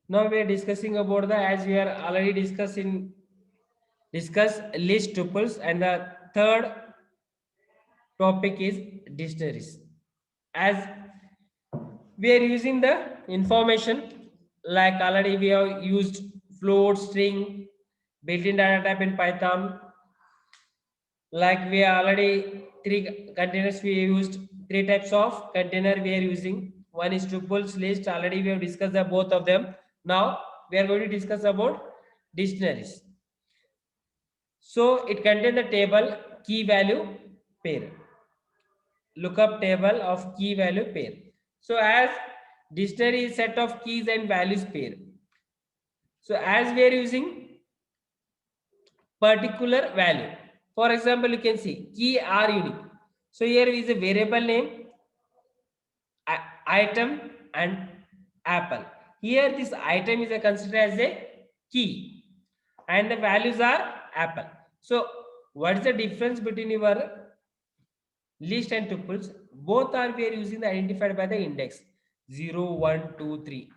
Now we are discussing about the, as we are already discuss list tuples, and the third topic is dictionaries. As we are using the information, like already we have used float, string, built-in data type in Python. Like we are already three containers, we used three types of container we are using. One is tuples, list. Already we have discussed the both of them. Now we are going to discuss about dictionaries. So it contains the table key value pair, lookup table of key value pair. So as dictionary is set of keys and values pair. So as we are using particular value, for example, you can see key are unique. So here is a variable name, item, and apple. Here this item is considered as a key, and the values are apple. So what is the difference between your list and tuples? Both are we are using the identified by the index 0, 1, 2, 3.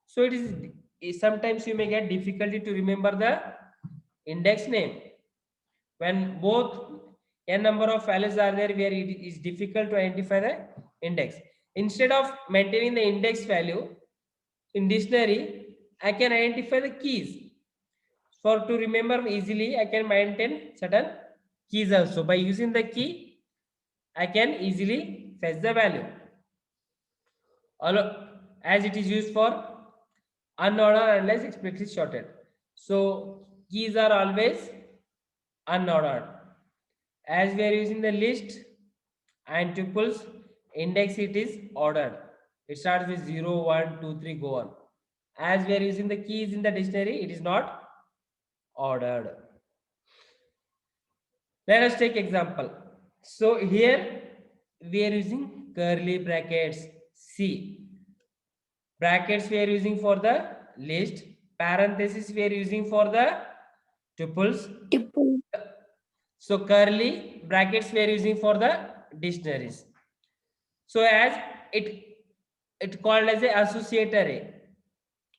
So it is sometimes you may get difficulty to remember the index name when both n number of values are there, where it is difficult to identify the index. Instead of maintaining the index value in dictionary, I can identify the keys. For to remember easily, I can maintain certain keys also. By using the key, I can easily fetch the value. As it is used for unordered unless explicitly shorted. So keys are always unordered. As we are using the list and tuples, index it is ordered. It starts with 0, 1, 2, 3, go on. As we are using the keys in the dictionary, it is not ordered. Let us take example. So here we are using curly brackets. C. Brackets we are using for the list. Parenthesis we are using for the tuples. Tuple. So curly brackets we are using for the dictionaries. So as it called as a associate array.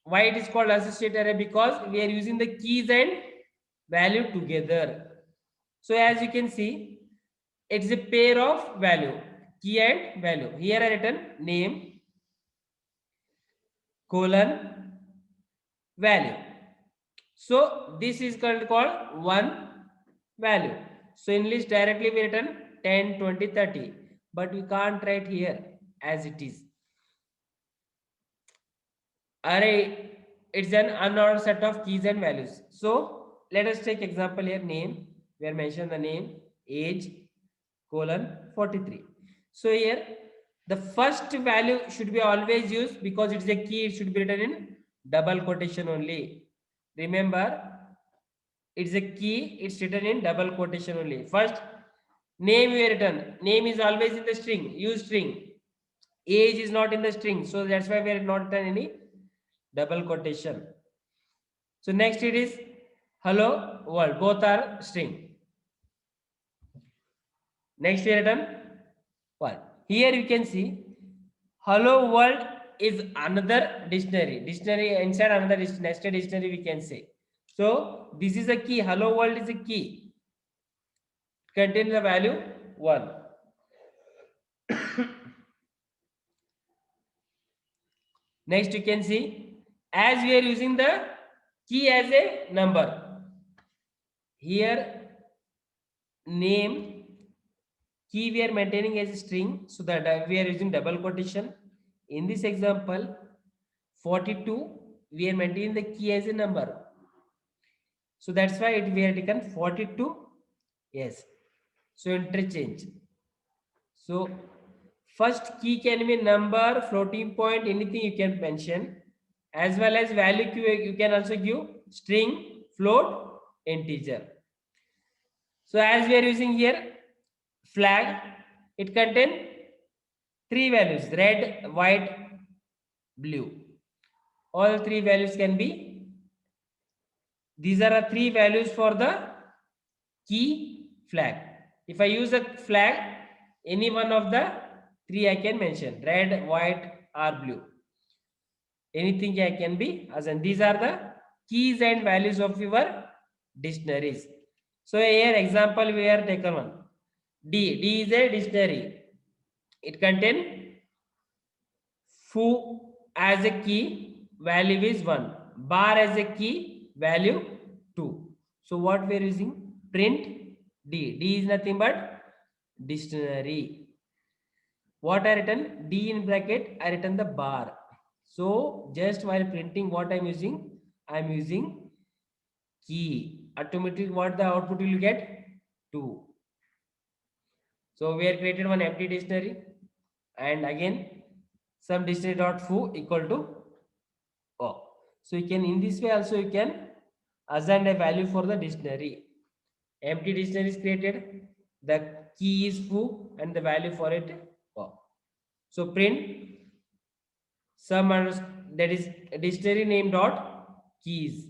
Why it is called associate array? Because we are using the keys and value together. So as you can see, it's a pair of value, key and value. Here I written name colon value. So this is called one value. So in list directly we written 10, 20, 30, but we can't write here as it is. Array, it's an unordered set of keys and values. So let us take example here. Name, we are mention the name, age colon 43. So here the first value should be always used because it's a key. It should be written in double quotation only. Remember, it's a key. It's written in double quotation only. First name we written. Name is always in the string. Use string. Age is not in the string, so that's why we are not done any double quotation. So next it is hello world. Both are string. Next we are done world. Here you can see hello world is another dictionary. Dictionary inside another nested dictionary we can say. So this is a key. Hello world is a key. It contains the value 1. Next you can see as we are using the key as a number. Here name key we are maintaining as a string, so that we are using double quotation. In this example 42 we are maintaining the key as a number, so that's why we are taken 42. Yes, so interchange. So first key can be number, floating point, anything you can mention, as well as value you can also give string, float, integer. So as we are using here flag, it contains three values: red, white, blue. All three values can be, these are the three values for the key flag. If I use a flag, any one of the three I can mention: red, white, or blue. Anything can be assigned. These are the keys and values of your dictionaries. So here example we are taken one. D is a dictionary. It contain foo as a key, value is 1. Bar as a key, value 2. So what we are using? Print D. D is nothing but dictionary. What I written? D in bracket, I written the bar. So just while printing what I'm using? I'm using key. Automatically what the output will get? 2. So we have created one empty dictionary, and again some dictionary dot foo equal to O. So you can, in this way also you can assign a value for the dictionary. Empty dictionary is created, the key is foo and the value for it O. So print some that is dictionary name dot keys.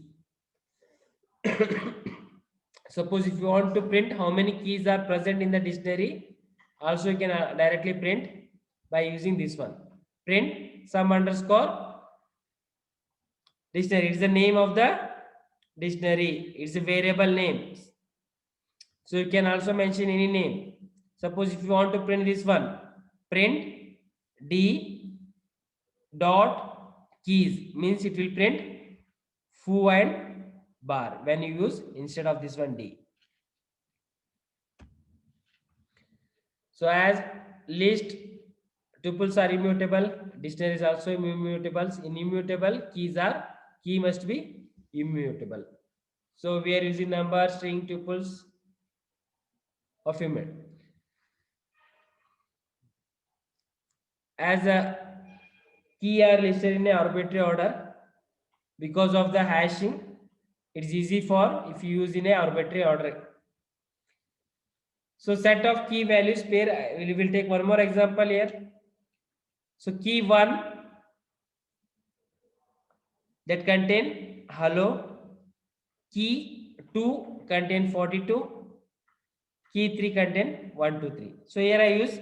Suppose if you want to print how many keys are present in the dictionary, also you can directly print by using this one. Print some underscore dictionary. It's the name of the dictionary. It's a variable name. So you can also mention any name. Suppose if you want to print this one, print D dot keys means it will print foo and bar when you use instead of this one D. So as list tuples are immutable, dictionary is also immutables. In immutable, key must be immutable. So we are using number, string, tuples of immutable. As a key are listed in a arbitrary order, because of the hashing, it's easy for if you use in a arbitrary order. So set of key values pair, we will take one more example here. So key 1 that contain hello, key 2 contain 42, key 3 contain 1, 2, 3. So here I use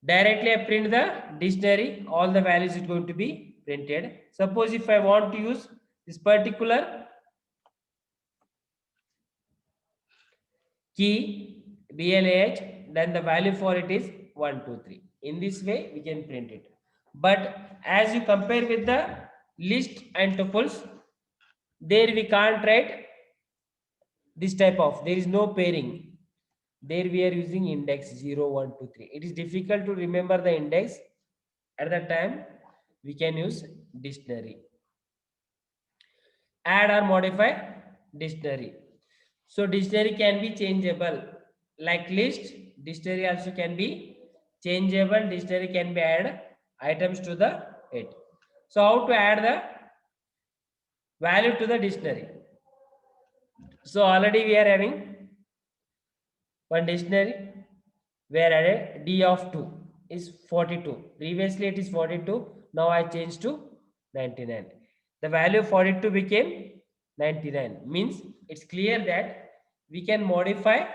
directly I print the dictionary, all the values is going to be printed. Suppose if I want to use this particular key BLH, then the value for it is 1, 2, 3. In this way we can print it. But as you compare with the list and tuples, there we can't write this type of, there is no pairing. There we are using index 0, 1, 2, 3. It is difficult to remember the index. At that time we can use dictionary. Add or modify dictionary. So dictionary can be changeable. Like list, dictionary also can be changeable. Dictionary can be add items to the it. So how to add the value to the dictionary? So already we are having one dictionary where added D of 2 is 42. Previously it is 42. Now I changed to 99. The value 42 became 99. Means it's clear that we can modify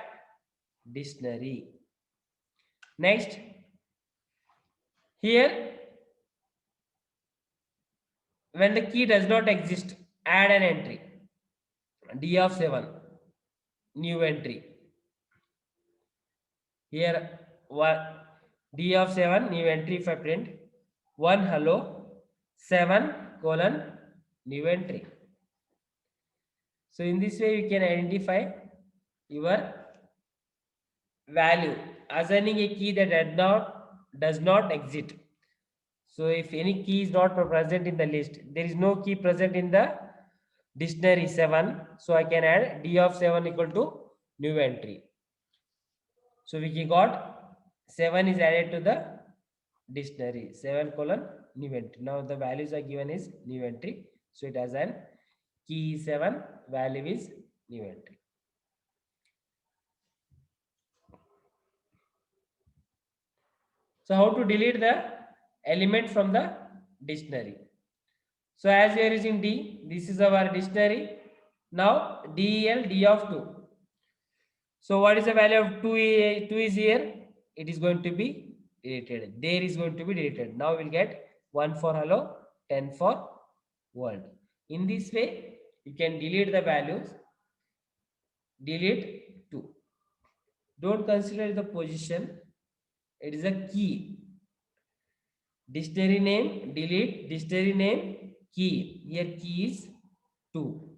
dictionary. Next, here when the key does not exist, add an entry. D of 7, new entry. Here D of 7, new entry. If I print 1 hello 7 colon new entry. So in this way you can identify your value, assigning a key that does not exist. So if any key is not present in the list, there is no key present in the dictionary 7, so I can add D of 7 equal to new entry. So we got 7 is added to the dictionary, 7 colon new entry. Now the values are given is new entry, so it has an key 7, value is new entry. So how to delete the element from the dictionary? So as we are using D, this is our dictionary. Now DEL D of 2. So what is the value of 2 is here? It is going to be deleted. There is going to be deleted. Now we'll get 1 for hello, 10 for world. In this way you can delete the values, delete 2. Don't consider the position, it is a key. Dictionary name, delete dictionary name, key. Here key is 2,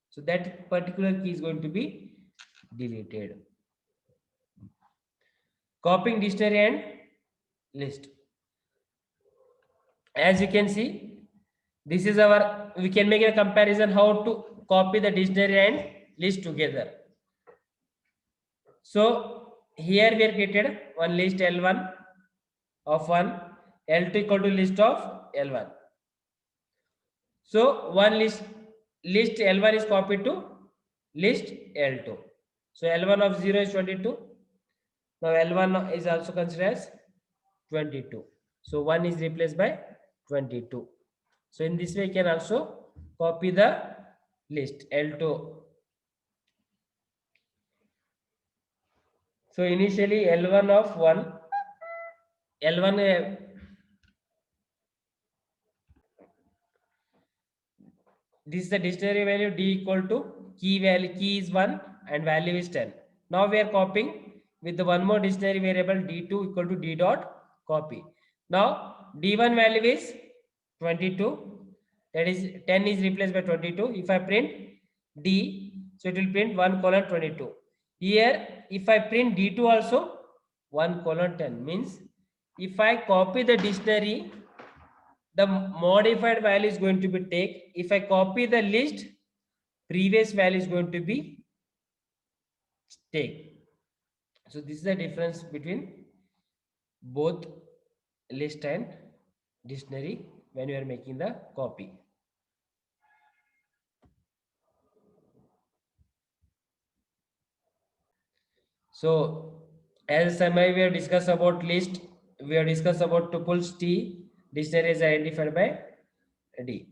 so that particular key is going to be deleted. Copying dictionary and list. As you can see, this is our, we can make a comparison how to copy the dictionary and list together. So here we are created one list L1 of 1, L2 equal to list of L1. So one list L1 is copied to list L2. So L1 of 0 is 22. Now L1 is also considered as 22. So 1 is replaced by 22. So in this way you can also copy the list L2. So initially L1 of 1, L1 this is the dictionary value d equal to key value, key is 1 and value is 10. Now we are copying with the one more dictionary variable d2 equal to d dot copy. Now d1 value is 22, that is 10 is replaced by 22. If I print d, so it will print 1 colon 22. Here if I print d2 also 1 colon 10, means if I copy the dictionary, the modified value is going to be take. If I copy the list, previous value is going to be take. So this is the difference between both list and dictionary when you are making the copy. So as summary, we have discussed about list, we have discussed about tuples T, dictionary is identified by D.